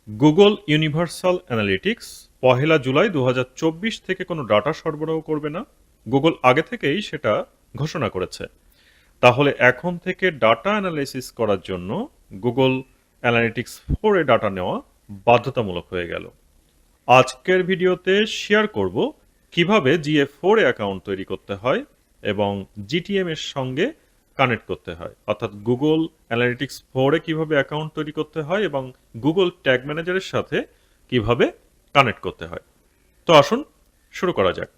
Google universal analytics ১লা জুলাই ২০২৪ থেকে কোনো ডাটা সরবরাহ করবে না। গুগল আগে থেকেই সেটা ঘোষণা করেছে। তাহলে এখন থেকে ডাটা অ্যানালাইসিস করার জন্য গুগল অ্যানালিটিক্স 4 এ ডাটা নেওয়া বাধ্যতামূলক হয়ে গেল। আজকের ভিডিওতে শেয়ার করব কিভাবে GA4 এ অ্যাকাউন্ট তৈরি করতে হয় এবং GTM এর সঙ্গে কানেক্ট করতে হয়, অর্থাৎ গুগল অ্যানালিটিক্স 4 এ কিভাবে অ্যাকাউন্ট তৈরি করতে হয় এবং গুগল ট্যাগ ম্যানেজারের সাথে কিভাবে কানেক্ট করতে হয়। তো আসুন শুরু করা যাক।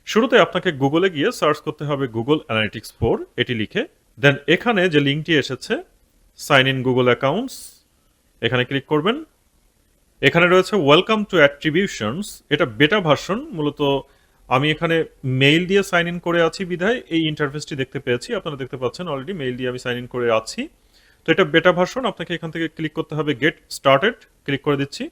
শুরুতে আপনাকে গুগলে গিয়ে সার্চ করতে হবে গুগল অ্যানালিটিক্স 4 এটি লিখে, দেন এখানে যে লিঙ্কটি এসেছে সাইন ইন গুগল অ্যাকাউন্টস, এখানে ক্লিক করবেন। এখানে রয়েছে ওয়েলকাম টু অ্যাট্রিবিউশনস, এটা বেটা ভার্সন। মূলত আমি এখানে মেইল দিয়ে সাইন ইন করে আছি বিধায় এই ইন্টারফেসটি দেখতে পেয়েছি। আপনারা দেখতে পাচ্ছেন অলরেডি মেইল দিয়ে আমি সাইন ইন করে আছি। তো এটা বেটা ভার্সন, আপনাকে এখান থেকে ক্লিক করতে হবে গেট স্টার্টেড, ক্লিক করে দিচ্ছি।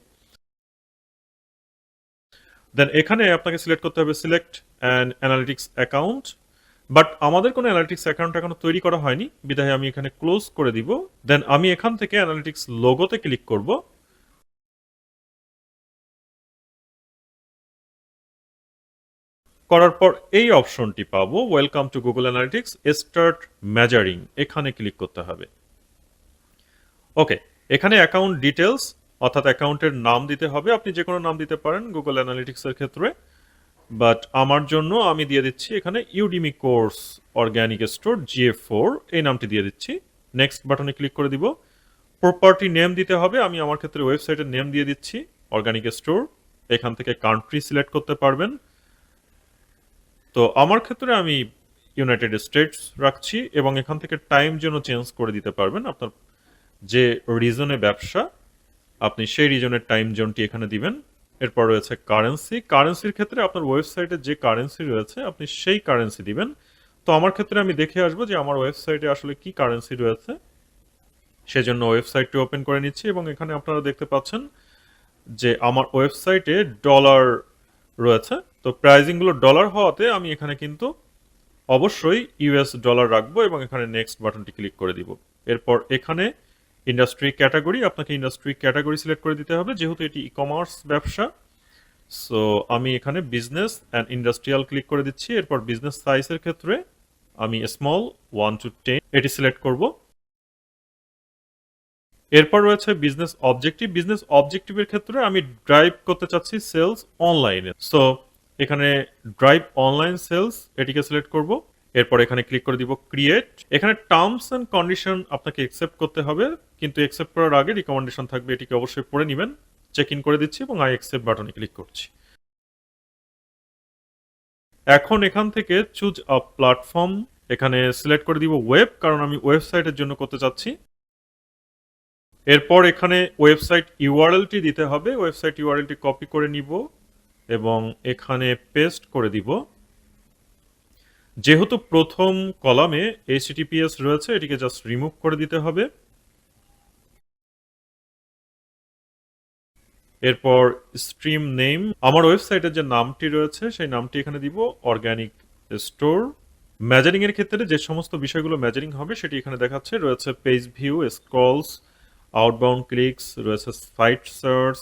দেন এখানে আপনাকে সিলেক্ট করতে হবে select an analytics account, but আমাদের কোনো অ্যানালিটিক্স অ্যাকাউন্ট এখনো তৈরি করা হয়নি বিধায় আমি এখানে ক্লোজ করে দিব। দেন আমি এখান থেকে অ্যানালিটিক্স লোগোতে ক্লিক করব। করার পর এই অপশনটি পাবো welcome to Google analytics start measuring, এখানে ক্লিক করতে হবে। ওকে, এখানে অ্যাকাউন্ট ডিটেলস অর্থাৎ অ্যাকাউন্টের নাম দিতে হবে। আপনি যে কোনো নাম দিতে পারেন গুগল অ্যানালিটিক্সের ক্ষেত্রে, বাট আমার জন্য আমি দিয়ে দিচ্ছি এখানে Udemy course organic store GA4 এই নামটি দিয়ে দিচ্ছি। নেক্সট বাটনে ক্লিক করে দিব। প্রপার্টি নেম দিতে হবে, আমি আমার ক্ষেত্রে ওয়েবসাইটের নেম দিয়ে দিচ্ছি অর্গানিক স্টোর। এখান থেকে কান্ট্রি সিলেক্ট করতে পারবেন। তো আমার ক্ষেত্রে আমি ইউনাইটেড স্টেটস রাখছি এবং এখান থেকে টাইম জোন চেঞ্জ করে দিতে পারবেন। আপনার যে রিজনে ব্যবসা আপনি সেই রিজনের টাইম জোনটি এখানে দিবেন। এরপর রয়েছে কারেন্সি, কারেন্সির ক্ষেত্রে আপনার ওয়েবসাইটে যে কারেন্সি রয়েছে আপনি সেই কারেন্সি দিবেন। তো আমার ক্ষেত্রে আমি দেখে আসবো যে আমার ওয়েবসাইটে আসলে কি কারেন্সি রয়েছে, সেজন্য ওয়েবসাইটটি ওপেন করে নিচ্ছি এবং এখানে আপনারা দেখতে পাচ্ছেন যে আমার ওয়েবসাইটে ডলার রয়েছে। তো প্রাইজিংগুলো ডলার হওয়াতে আমি এখানে কিন্তু অবশ্যই US ডলার রাখবো এবং এখানে নেক্সট বাটনটি ক্লিক করে দিব। এরপর এখানে ইন্ডাস্ট্রি ক্যাটাগরি, আপনাকে ইন্ডাস্ট্রি ক্যাটাগরি সিলেক্ট করে দিতে হবে যেহেতু এটি ই কমার্স ব্যবসা। সো আমি এখানে বিজনেস অ্যান্ড ইন্ডাস্ট্রিয়াল ক্লিক করে দিচ্ছি। এরপর বিজনেস সাইজের ক্ষেত্রে আমি স্মল 1 to 10 এটি সিলেক্ট করব। এরপর রয়েছে বিজনেস অবজেক্টিভ, বিজনেস অবজেক্টিভের ক্ষেত্রে আমি ড্রাইভ করতে চাচ্ছি সেলস অনলাইনে। সো এখানে ড্রাইভ অনলাইন সেলস এটিকে সিলেক্ট করব। এরপর এখানে ক্লিক করে দিব ক্রিয়েট। এখানে টার্মস অ্যান্ড কন্ডিশন আপনাকে একসেপ্ট করতে হবে, কিন্তু একসেপ্ট করার আগে রিকমেন্ডেশন থাকবে, এটিকে অবশ্যই পড়ে নেবেন। চেক ইন করে দিচ্ছি এবং আই একসেপ্ট বাটনে ক্লিক করছি। এখন এখান থেকে চুজ আ প্ল্যাটফর্ম এখানে সিলেক্ট করে দিব ওয়েব, কারণ আমি ওয়েবসাইটের জন্য করতে চাচ্ছি। এরপর এখানে ওয়েবসাইট ইউআরএলটি দিতে হবে, ওয়েবসাইট ইউআরএলটি কপি করে নিব এবং এখানে পেস্ট করে দিব। যেহেতু প্রথম কলামে HTTPS রয়েছে এটিকে জাস্ট রিমুভ করে দিতে হবে। এরপর স্ট্রিম নেম, আমার ওয়েবসাইটের যে নামটি রয়েছে সেই নামটি এখানে দিব অর্গানিক স্টোর। মেজারিং এর ক্ষেত্রে যে সমস্ত বিষয়গুলো মেজারিং হবে সেটি এখানে দেখাচ্ছে, রয়েছে page view, scrolls, outbound clicks, রয়েছে site search,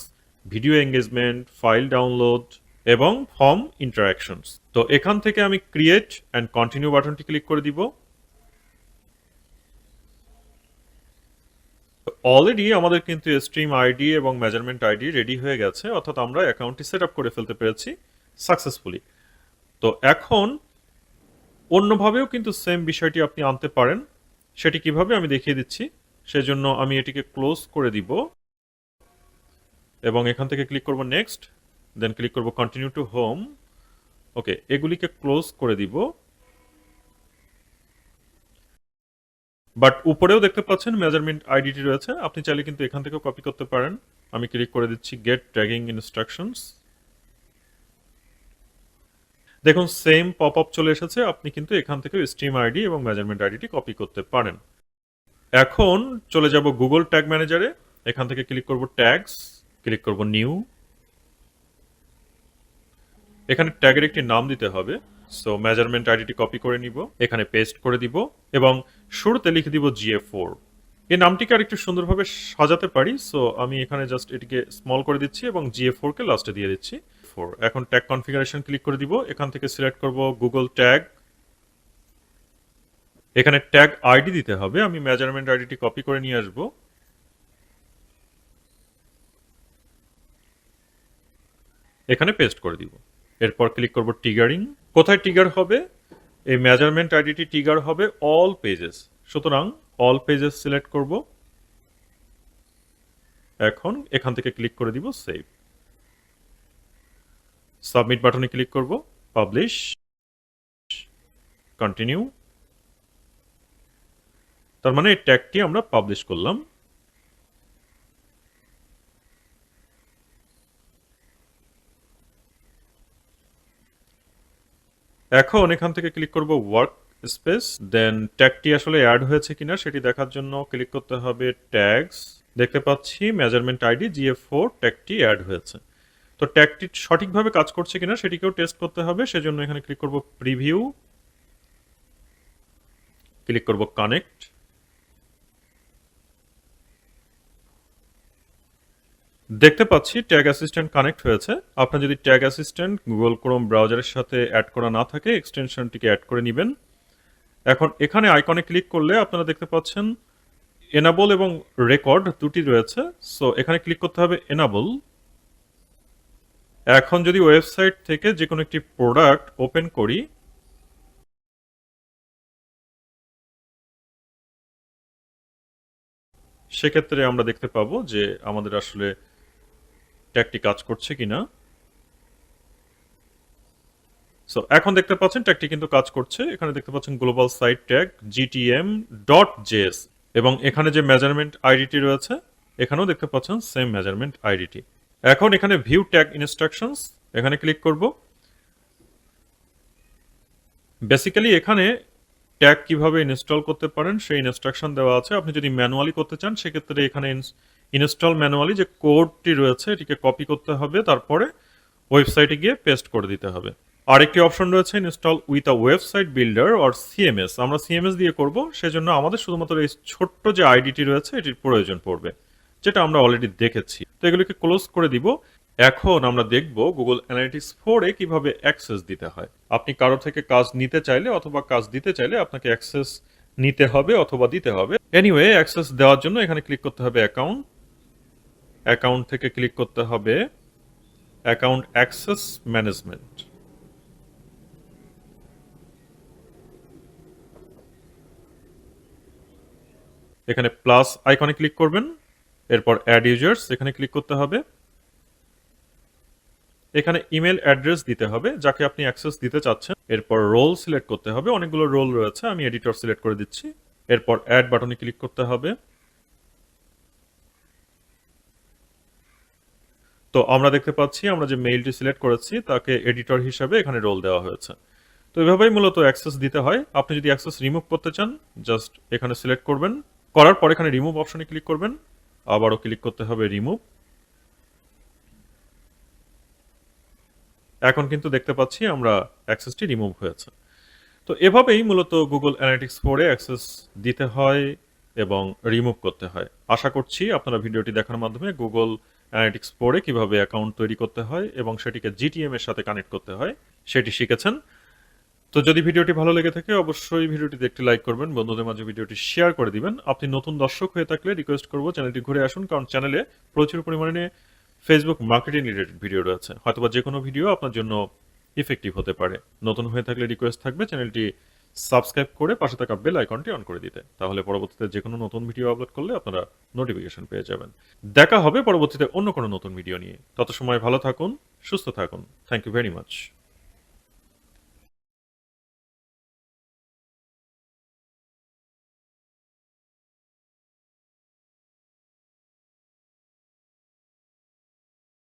video engagement, file download এবং ফর্ম ইন্টারাকশনস। তো এখান থেকে আমি ক্রিয়েট অ্যান্ড কন্টিনিউ বাটনটি ক্লিক করে দিব। অলরেডি আমাদের কিন্তু স্ট্রিম আইডি এবং মেজারমেন্ট আইডি রেডি হয়ে গেছে, অর্থাৎ আমরা অ্যাকাউন্টটি সেট আপ করে ফেলতে পেরেছি সাকসেসফুলি। তো এখন অন্যভাবেও কিন্তু সেম বিষয়টি আপনি আনতে পারেন, সেটি কিভাবে আমি দেখিয়ে দিচ্ছি। সেজন্য আমি এটিকে ক্লোজ করে দিব এবং এখান থেকে ক্লিক করব নেক্সট, দেন ক্লিক করব কন্টিনিউ টু হোম। ওকে, এগুলিকে ক্লোজ করে দিব। বাট উপরেও দেখতে পাচ্ছেন মেজারমেন্ট আইডিটি রয়েছে, আপনি চাইলে কিন্তু এখান থেকেও কপি করতে পারেন। আমি ক্লিক করে দিচ্ছি গেট ট্র্যাকিং ইনস্ট্রাকশনস। দেখুন সেম পপ আপ চলে এসেছে, আপনি কিন্তু এখান থেকে স্ট্রিম আইডি এবং মেজারমেন্ট আইডিটি কপি করতে পারেন। এখন চলে যাব গুগল ট্যাগ ম্যানেজারে, এখান থেকে ক্লিক করব ট্যাগস, ক্লিক করব নিউ। এখানে ট্যাগের একটি নাম দিতে হবে। সো মেজারমেন্ট আইডিটি কপি করে নিব, এখানে পেস্ট করে দিব এবং শুরুতে লিখে দিব GA4। এই নামটিকে আরেকটু সুন্দরভাবে সাজাতে পারি, সো আমি এখানে জাস্ট এটিকে স্মল করে দিচ্ছি এবং GA4 কে লাস্টে দিয়ে দিচ্ছি। এখন ট্যাগ কনফিগারেশন ক্লিক করে দিব, এখান থেকে সিলেক্ট করব গুগল ট্যাগ। এখানে ট্যাগ আইডি দিতে হবে, আমি মেজারমেন্ট আইডিটি কপি করে নিয়ে আসব। এখানে পেস্ট করে দিব। এরপর ক্লিক করব ট্রিগারিং। কোথায় ট্রিগার হবে? এই মেজারমেন্ট আইডিটি ট্রিগার হবে অল পেজেস, সুতরাং অল পেজেস সিলেক্ট করব। এখন এখান থেকে ক্লিক করে দিব সেভ। সাবমিট বাটনে ক্লিক করব, পাবলিশ, কন্টিনিউ। তার মানে এই ট্যাগটি আমরা পাবলিশ করলাম। এখন এখান থেকে ক্লিক করব ওয়ার্ক স্পেস, দেন ট্যাগটি আসলে অ্যাড হয়েছে কিনা সেটি দেখার জন্য ক্লিক করতে হবে ট্যাগস। দেখতে পাচ্ছি মেজারমেন্ট আইডি GA4 ট্যাগটি অ্যাড হয়েছে। তো ট্যাগটি সঠিকভাবে কাজ করছে কিনা সেটিকেও টেস্ট করতে হবে, সেজন্য এখানে ক্লিক করব প্রিভিউ, ক্লিক করব কানেক্ট। দেখতে পাচ্ছি ট্যাগ অ্যাসিস্ট্যান্ট কানেক্ট হয়েছে। আপনার যদি ট্যাগ অ্যাসিস্ট্যান্ট গুগল ক্রোম ব্রাউজারের সাথে অ্যাড করা না থাকে, এক্সটেনশনটিকে অ্যাড করে নেবেন। এখন এখানে আইকনে ক্লিক করলে আপনারা দেখতে পাচ্ছেন এনাবল এবং রেকর্ড দুটি রয়েছে, সো এখানে ক্লিক করতে হবে এনাবল। এখন যদি ওয়েবসাইট থেকে যে কোনো একটি প্রোডাক্ট ওপেন করি, সেক্ষেত্রে আমরা দেখতে পাবো যে আমাদের আসলে ট্যাগটি কাজ করছে কিনা। সো এখন দেখতে পাচ্ছেন ট্যাগটি কিন্তু কাজ করছে। এখানে দেখতে পাচ্ছেন গ্লোবাল সাইট ট্যাগ gtm.js এবং এখানে যে মেজারমেন্ট আইডিটি রয়েছে এখানেও দেখতে পাচ্ছেন সেম মেজারমেন্ট আইডিটি। এখন এখানে ভিউ ট্যাগ ইনস্ট্রাকশনস এখানে ক্লিক করব। বেসিক্যালি এখানে ট্যাগ কিভাবে ইনস্টল করতে পারেন সেই ইনস্ট্রাকশন দেওয়া আছে। আপনি যদি ম্যানুয়ালি করতে চান সেক্ষেত্রে এখানে ইনস্টল ম্যানুয়ালি যে কোডটি রয়েছে এটিকে কপি করতে হবে, তারপরে ওয়েবসাইটে গিয়ে পেস্ট করে দিতে হবে। আরেকটি অপশন রয়েছে install with a website builder or CMS. আমরা সিএমএস দিয়ে করব, সেজন্য আমাদের শুধুমাত্র এই ছোট্ট যে আইডিটি রয়েছে এটির প্রয়োজন পড়বে, যেটা আমরা অলরেডি দেখেছি। তো এগুলিকে ক্লোজ করে দিব। এখন আমরা দেখব গুগল অ্যানালিটিক্স 4 এ কিভাবে অ্যাক্সেস দিতে হয়। আপনি কারো থেকে কাজ নিতে চাইলে অথবা কাজ দিতে চাইলে আপনাকে অ্যাক্সেস নিতে হবে অথবা দিতে হবে। এনিওয়ে, অ্যাক্সেস দেওয়ার জন্য এখানে ক্লিক করতে হবে অ্যাকাউন্ট। অ্যাকাউন্ট থেকে ক্লিক করতে হবে অ্যাকাউন্ট অ্যাক্সেস ম্যানেজমেন্ট। এখানে প্লাস আইকনে ক্লিক করবেন, এরপর অ্যাড ইউজার্স এখানে ক্লিক করতে হবে। এখানে ইমেল অ্যাড্রেস দিতে হবে যাকে আপনি অ্যাক্সেস দিতে চাচ্ছেন। এরপর রোল সিলেক্ট করতে হবে, অনেকগুলো রোল রয়েছে, আমি এডিটর সিলেক্ট করে দিচ্ছি। এরপর অ্যাড বাটনে ক্লিক করতে হবে। তো আমরা দেখতে পাচ্ছি আমরা যে মেইলটি সিলেক্ট করেছি তাকে এডিটর হিসাবে এখানে রোল দেওয়া হয়েছে। তো এভাবেই মূলত অ্যাক্সেস দিতে হয়। আপনি যদি অ্যাক্সেস রিমুভ করতে চান জাস্ট এখানে সিলেক্ট করবেন, করার পর এখানে রিমুভ অপশনে ক্লিক করবেন, আবারও ক্লিক করতে হবে রিমুভ। এখন কিন্তু দেখতে পাচ্ছি আমরা অ্যাক্সেসটি রিমুভ হয়েছে। তো এভাবেই মূলত গুগল অ্যানালিটিক্স 4 এ অ্যাক্সেস দিতে হয় এবং রিমুভ করতে হয়। আশা করছি আপনারা ভিডিওটি দেখার মাধ্যমে গুগল অ্যানালিটিক্স 4 এ কিভাবে অ্যাকাউন্ট তৈরি করতে হয় এবং সেটিকে জিটিএম এর সাথে কানেক্ট করতে হয় সেটি শিখেছেন। তো যদি ভিডিওটি ভালো লেগে থাকে অবশ্যই ভিডিওটিতে একটি লাইক করবেন, বন্ধুদের মাঝে ভিডিওটি শেয়ার করে দিবেন। আপনি নতুন দর্শক হয়ে থাকলে রিকোয়েস্ট করব চ্যানেলটি ঘুরে আসুন, কারণ চ্যানেলে প্রচুর পরিমাণে ফেসবুক মার্কেটিং রিলেটেড ভিডিও রয়েছে। হয়তোবা যে কোনো ভিডিও আপনার জন্য ইফেক্টিভ হতে পারে। নতুন হয়ে থাকলে রিকোয়েস্ট থাকবে চ্যানেলটি সাবস্ক্রাইব করে পাশে থাকা বেল আইকনটি অন করে দিতে, তাহলে পরবর্তীতে যে কোনো নতুন ভিডিও আপলোড করলে আপনারা নোটিফিকেশন পেয়ে যাবেন। দেখা হবে পরবর্তীতে অন্য কোনো নতুন ভিডিও নিয়ে। তত সময় ভালো থাকুন, সুস্থ থাকুন। Thank you very much.